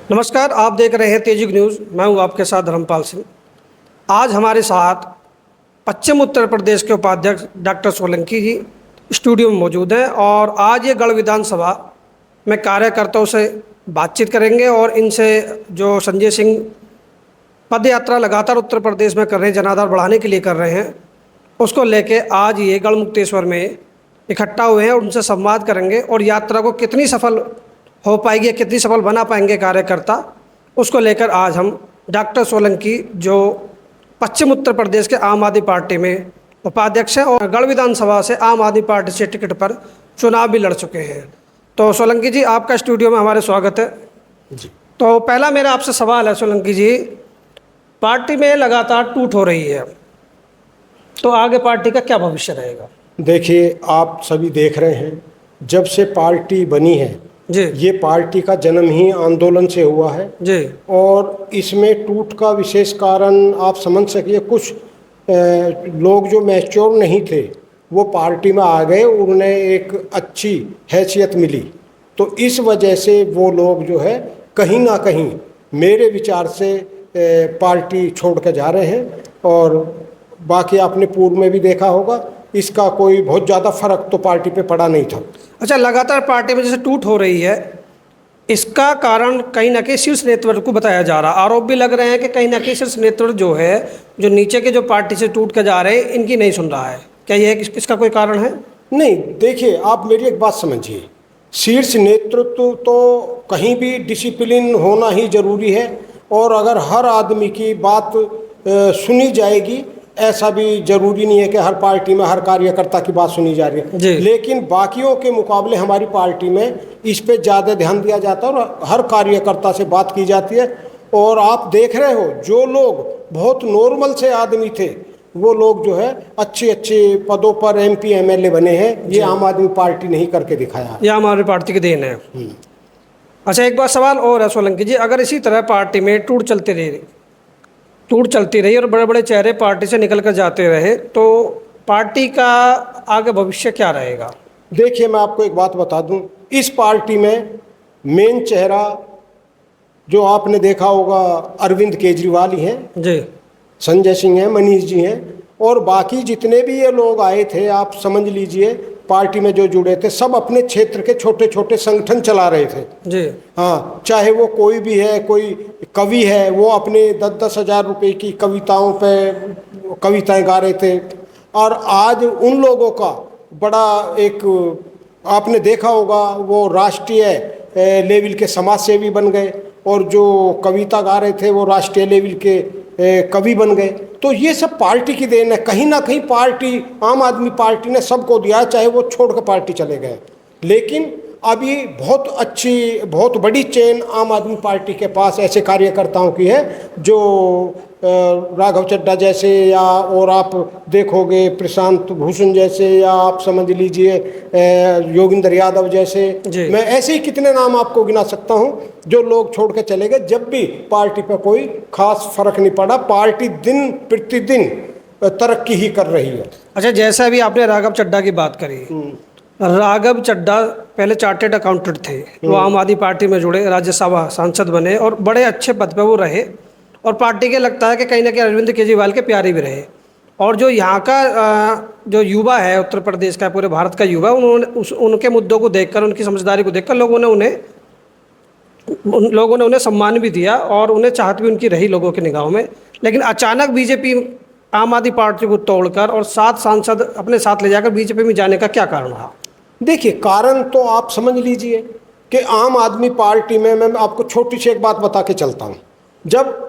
नमस्कार, आप देख रहे हैं तेजिक न्यूज़। मैं हूं आपके साथ धर्मपाल सिंह। आज हमारे साथ पश्चिम उत्तर प्रदेश के उपाध्यक्ष डॉक्टर सोलंकी जी स्टूडियो में मौजूद हैं और आज ये गढ़ विधानसभा में कार्यकर्ताओं से बातचीत करेंगे और इनसे जो संजय सिंह पद यात्रा लगातार उत्तर प्रदेश में कर रहे हैं, जनाधार बढ़ाने के लिए कर रहे हैं, उसको लेके आज ये गढ़ मुक्तेश्वर में इकट्ठा हुए हैं और उनसे संवाद करेंगे और यात्रा को कितनी सफल हो पाएगी, कितनी सफल बना पाएंगे कार्यकर्ता, उसको लेकर आज हम डॉक्टर सोलंकी जो पश्चिम उत्तर प्रदेश के आम आदमी पार्टी में उपाध्यक्ष हैं और गढ़ विधानसभा से आम आदमी पार्टी से टिकट पर चुनाव भी लड़ चुके हैं। तो सोलंकी जी, आपका स्टूडियो में हमारे स्वागत है जी। तो पहला मेरा आपसे सवाल है सोलंकी जी, पार्टी में लगातार टूट हो रही है, तो आगे पार्टी का क्या भविष्य रहेगा? देखिए, आप सभी देख रहे हैं, जब से पार्टी बनी है जी ये पार्टी का जन्म ही आंदोलन से हुआ है जी। और इसमें टूट का विशेष कारण आप समझ सकिए, कुछ लोग जो मैच्योर नहीं थे वो पार्टी में आ गए, उन्हें एक अच्छी हैसियत मिली, तो इस वजह से वो लोग जो है कहीं ना कहीं मेरे विचार से पार्टी छोड़ कर जा रहे हैं। और बाकी आपने पूर्व में भी देखा होगा, इसका कोई बहुत ज़्यादा फर्क तो पार्टी पे पड़ा नहीं था। अच्छा, लगातार पार्टी में जैसे टूट हो रही है, इसका कारण कहीं ना कहीं शीर्ष नेतृत्व को बताया जा रहा है। आरोप भी लग रहे हैं कि कहीं ना कहीं शीर्ष नेतृत्व जो है, जो नीचे के जो पार्टी से टूट कर जा रहे हैं, इनकी नहीं सुन रहा है। क्या ये इसका कोई कारण है? नहीं, देखिए, आप मेरी एक बात समझिए, शीर्ष नेतृत्व तो कहीं भी डिसिप्लिन होना ही जरूरी है और अगर हर आदमी की बात सुनी जाएगी, ऐसा भी जरूरी नहीं है कि हर पार्टी में हर कार्यकर्ता की बात सुनी जा रही है। लेकिन बाकियों के मुकाबले हमारी पार्टी में इस पे ज़्यादा ध्यान दिया जाता है और हर कार्यकर्ता से बात की जाती है। और आप देख रहे हो, जो लोग बहुत नॉर्मल से आदमी थे वो लोग जो है अच्छे अच्छे पदों पर MP MLA बने हैं। ये आम आदमी पार्टी नहीं करके दिखाया, ये आम आदमी पार्टी की देन है। अच्छा, एक बार सवाल और है सोलंकी जी, अगर इसी तरह पार्टी में टूट चलती रही और बड़े बड़े चेहरे पार्टी से निकल कर जाते रहे, तो पार्टी का आगे भविष्य क्या रहेगा? देखिए, मैं आपको एक बात बता दूं, इस पार्टी में मेन चेहरा जो आपने देखा होगा अरविंद केजरीवाल ही हैं जी, संजय सिंह हैं, मनीष जी हैं और बाकी जितने भी ये लोग आए थे, आप समझ लीजिए पार्टी में जो जुड़े थे सब अपने क्षेत्र के छोटे छोटे संगठन चला रहे थे जी। हाँ, चाहे वो कोई भी है, कोई कवि है, वो अपने 10-10 हज़ार रुपये की कविताओं पे कविताएं गा रहे थे। और आज उन लोगों का बड़ा एक, आपने देखा होगा, वो राष्ट्रीय लेवल के समाज सेवी बन गए और जो कविता गा रहे थे वो राष्ट्रीय लेवल के कवि बन गए। तो ये सब पार्टी की देन है। कहीं ना कहीं पार्टी, आम आदमी पार्टी ने सबको दिया, चाहे वो छोड़कर पार्टी चले गए। लेकिन अभी बहुत अच्छी, बहुत बड़ी चेन आम आदमी पार्टी के पास ऐसे कार्यकर्ताओं की है जो राघव चड्ढा जैसे, या और आप देखोगे प्रशांत भूषण जैसे, या आप समझ लीजिए योगेंद्र यादव जैसे। मैं ऐसे ही कितने नाम आपको गिना सकता हूं जो लोग छोड़ के चले गए, जब भी पार्टी पर कोई खास फर्क नहीं पड़ा। पार्टी दिन प्रतिदिन तरक्की ही कर रही है। अच्छा, जैसा अभी आपने राघव चड्ढा की बात करी, राघव चड्ढा पहले चार्टेड अकाउंटेंट थे, वो आम आदमी पार्टी में जुड़े, राज्यसभा सांसद बने और बड़े अच्छे पद पे वो रहे और पार्टी के लगता है कि कहीं ना कहीं अरविंद केजरीवाल के प्यारे भी रहे। और जो यहाँ का जो युवा है, उत्तर प्रदेश का, पूरे भारत का युवा, उन्होंने उनके मुद्दों को देखकर, उनकी समझदारी को देखकर लोगों ने उन्हें सम्मान भी दिया और उन्हें चाहत भी उनकी रही लोगों की निगाहों में। लेकिन अचानक बीजेपी आम आदमी पार्टी को तोड़कर और 7 सांसद अपने साथ ले जाकर बीजेपी में जाने का क्या कारण रहा? देखिए, कारण तो आप समझ लीजिए कि आम आदमी पार्टी में, मैं आपको छोटी सी एक बात बता के चलता हूँ। जब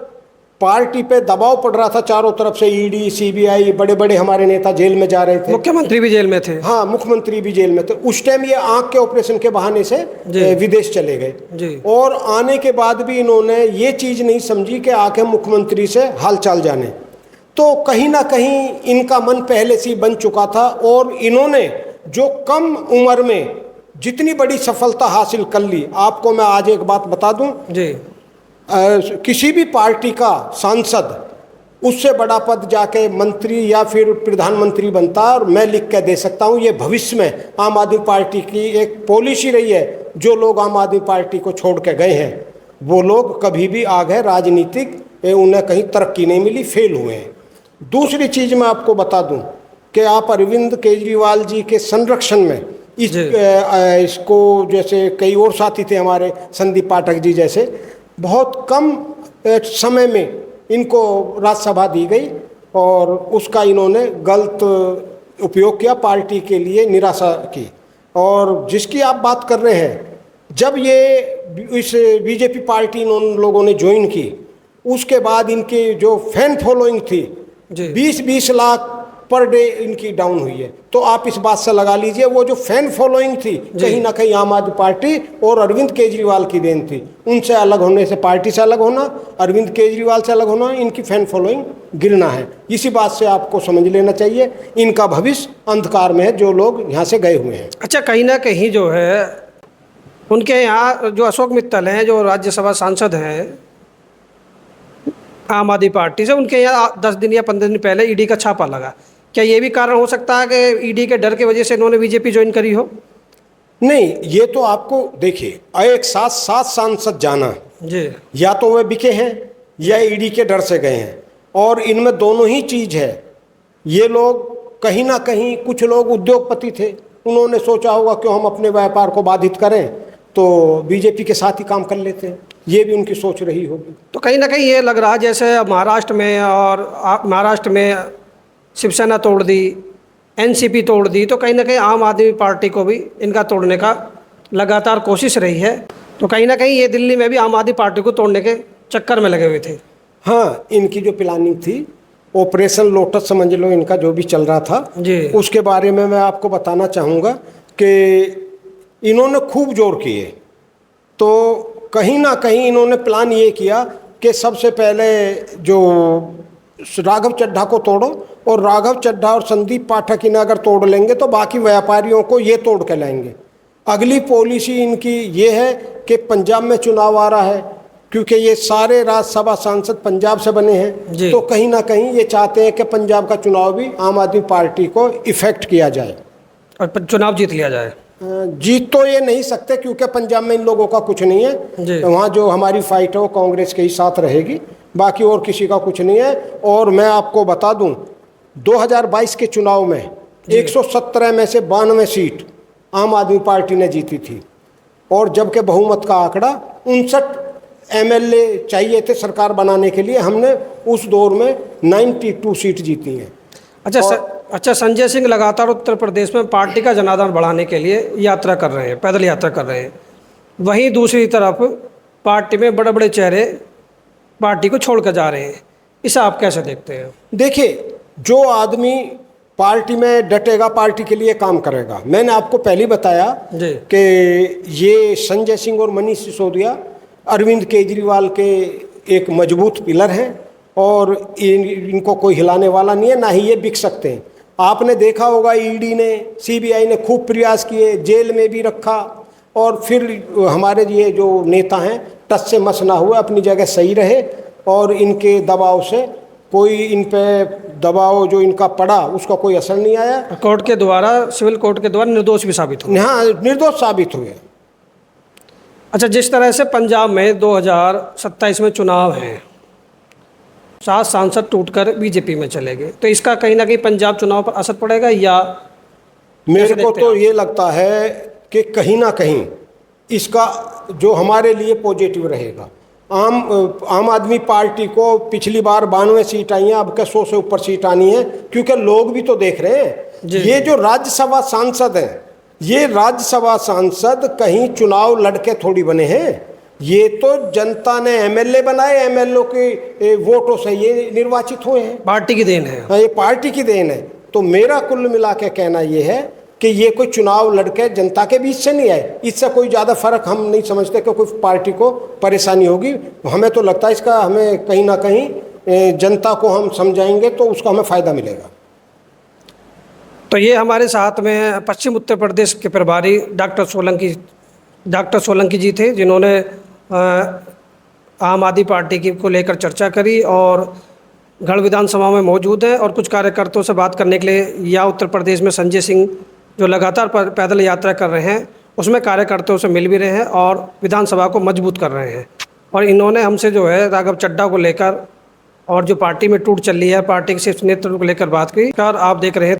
पार्टी पे दबाव पड़ रहा था चारों तरफ से, ED CBI, बड़े बड़े हमारे नेता जेल में जा रहे थे, मुख्यमंत्री भी जेल में थे। हाँ, मुख्यमंत्री भी जेल में थे। उस टाइम ये आंख के ऑपरेशन के बहाने से विदेश चले गए और आने के बाद भी इन्होंने ये चीज़ नहीं समझी कि आके मुख्यमंत्री से हालचाल जाने। तो कहीं ना कहीं इनका मन पहले से ही बन चुका था और इन्होंने जो कम उम्र में जितनी बड़ी सफलता हासिल कर ली, आपको मैं आज एक बात बता दूं जी, किसी भी पार्टी का सांसद उससे बड़ा पद जाके मंत्री या फिर प्रधानमंत्री बनता, और मैं लिख के दे सकता हूँ ये भविष्य में आम आदमी पार्टी की एक पॉलिसी रही है। जो लोग आम आदमी पार्टी को छोड़ के गए हैं वो लोग कभी भी आगे राजनीतिक उन्हें कहीं तरक्की नहीं मिली, फेल हुए हैं। दूसरी चीज़ मैं आपको बता दूं कि आप अरविंद केजरीवाल जी के संरक्षण में इसको, जैसे कई और साथी थे हमारे संदीप पाठक जी जैसे, बहुत कम समय में इनको राज्यसभा दी गई और उसका इन्होंने गलत उपयोग किया, पार्टी के लिए निराशा की। और जिसकी आप बात कर रहे हैं, जब ये इस बीजेपी पार्टी इन लोगों ने ज्वाइन की, उसके बाद इनकी जो फैन फॉलोइंग थी 20-20 लाख पर डे इनकी डाउन हुई है। तो आप इस बात से लगा लीजिए वो जो फैन फॉलोइंग थी कहीं ना कहीं आम आदमी पार्टी और अरविंद केजरीवाल की देन थी। उनसे अलग होने से, पार्टी से अलग होना, अरविंद केजरीवाल से अलग होना, इनकी फैन फॉलोइंग गिरना है। इसी बात से आपको समझ लेना चाहिए इनका भविष्य अंधकार में है, जो लोग यहाँ से गए हुए हैं। अच्छा, कहीं ना कहीं जो है उनके यहाँ जो अशोक मित्तल हैं, जो राज्यसभा सांसद हैं आम आदमी पार्टी से, उनके यहाँ 10 दिन या 15 दिन पहले ईडी का छापा लगा। क्या ये भी कारण हो सकता है कि ईडी के डर की वजह से इन्होंने बीजेपी ज्वाइन करी हो? नहीं, ये तो आपको देखिए, एक साथ 7 सांसद जाना जी, या तो वे बिके हैं या ईडी के डर से गए हैं, और इनमें दोनों ही चीज़ है। ये लोग कहीं ना कहीं, कुछ लोग उद्योगपति थे, उन्होंने सोचा होगा कि हम अपने व्यापार को बाधित करें तो बीजेपी के साथ ही काम कर लेते हैं, ये भी उनकी सोच रही होगी। तो कहीं ना कहीं ये लग रहा है जैसे महाराष्ट्र में, और महाराष्ट्र में शिवसेना तोड़ दी, एनसीपी तोड़ दी, तो कहीं ना कहीं आम आदमी पार्टी को भी इनका तोड़ने का लगातार कोशिश रही है। तो कहीं ना कहीं ये दिल्ली में भी आम आदमी पार्टी को तोड़ने के चक्कर में लगे हुए थे। हाँ, इनकी जो प्लानिंग थी, ऑपरेशन लोटस समझ लो, इनका जो भी चल रहा था जी, उसके बारे में मैं आपको बताना चाहूँगा कि इन्होंने खूब जोर किए। तो कहीं ना कहीं इन्होंने प्लान ये किया कि सबसे पहले जो राघव चड्ढा को तोड़ो, और राघव चड्ढा और संदीप पाठक इन्हें अगर तोड़ लेंगे तो बाकी व्यापारियों को ये तोड़ के लाएंगे। अगली पॉलिसी इनकी ये है कि पंजाब में चुनाव आ रहा है, क्योंकि ये सारे राज्यसभा सांसद पंजाब से बने हैं, तो कहीं ना कहीं ये चाहते हैं कि पंजाब का चुनाव भी आम आदमी पार्टी को इफेक्ट किया जाए और चुनाव जीत लिया जाए। जीत तो ये नहीं सकते, क्योंकि पंजाब में इन लोगों का कुछ नहीं है। वहाँ जो हमारी फाइट है वो कांग्रेस के ही साथ रहेगी, बाकी और किसी का कुछ नहीं है। और मैं आपको बता दूं, 2022 के चुनाव में 117 में से 92 सीट आम आदमी पार्टी ने जीती थी, और जबकि बहुमत का आंकड़ा 59 एमएलए चाहिए थे सरकार बनाने के लिए, हमने उस दौर में 92 सीट जीती हैं। अच्छा, संजय सिंह लगातार उत्तर प्रदेश में पार्टी का जनाधार बढ़ाने के लिए यात्रा कर रहे हैं, पैदल यात्रा कर रहे हैं। वहीं दूसरी तरफ पार्टी में बड़े बड़े चेहरे पार्टी को छोड़ कर जा रहे हैं। इसे आप कैसे देखते हैं? देखिए, जो आदमी पार्टी में डटेगा, पार्टी के लिए काम करेगा। मैंने आपको पहले बताया कि ये संजय सिंह और मनीष सिसोदिया अरविंद केजरीवाल के एक मजबूत पिलर हैं, और इनको कोई हिलाने वाला नहीं है, ना ही ये बिक सकते हैं। आपने देखा होगा, ईडी ने, सीबीआई ने खूब प्रयास किए, जेल में भी रखा, और फिर हमारे ये जो नेता हैं टस से मस ना हुए, अपनी जगह सही रहे, और इनके दबाव से कोई, इन पे दबाव जो इनका पड़ा उसका कोई असर नहीं आया। कोर्ट के द्वारा, सिविल कोर्ट के द्वारा निर्दोष भी साबित हुए। हाँ, निर्दोष साबित हुए। अच्छा, जिस तरह से पंजाब में 2027 में चुनाव हैं, 7 सांसद टूटकर बीजेपी में चले गए, तो इसका कहीं ना कहीं पंजाब चुनाव पर असर पड़ेगा, या मेरे को तो ये लगता है कि कहीं ना कहीं इसका जो हमारे लिए पॉजिटिव रहेगा। आम आदमी पार्टी को पिछली बार 92 सीट आई हैं, अब के 100 से ऊपर सीट आनी है, क्योंकि लोग भी तो देख रहे हैं। ये जो राज्यसभा सांसद हैं, ये राज्यसभा सांसद कहीं चुनाव लड़के थोड़ी बने हैं, ये तो जनता ने एमएलए बनाए, एमएलए के वोटों से ये निर्वाचित हुए हैं। पार्टी की देन है। ये पार्टी की देन है। तो मेरा कुल मिला के कहना ये है कि ये कोई चुनाव लड़के जनता के बीच से नहीं आए, इससे कोई ज़्यादा फर्क हम नहीं समझते कि कोई पार्टी को परेशानी होगी। हमें तो लगता है इसका, हमें कहीं ना कहीं जनता को हम समझाएंगे तो उसका हमें फ़ायदा मिलेगा। तो ये हमारे साथ में पश्चिम उत्तर प्रदेश के प्रभारी डॉक्टर सोलंकी जी थे, जिन्होंने आम आदमी पार्टी की को लेकर चर्चा करी, और गढ़ विधानसभा में मौजूद है, और कुछ कार्यकर्ताओं से बात करने के लिए, या उत्तर प्रदेश में संजय सिंह जो लगातार पैदल यात्रा कर रहे हैं उसमें कार्यकर्ताओं से मिल भी रहे हैं और विधानसभा को मजबूत कर रहे हैं। और इन्होंने हमसे जो है राघव चड्ढा को लेकर और जो पार्टी में टूट चल रही है, पार्टी के शीर्ष नेतृत्व को लेकर बात की। और आप देख रहे हैं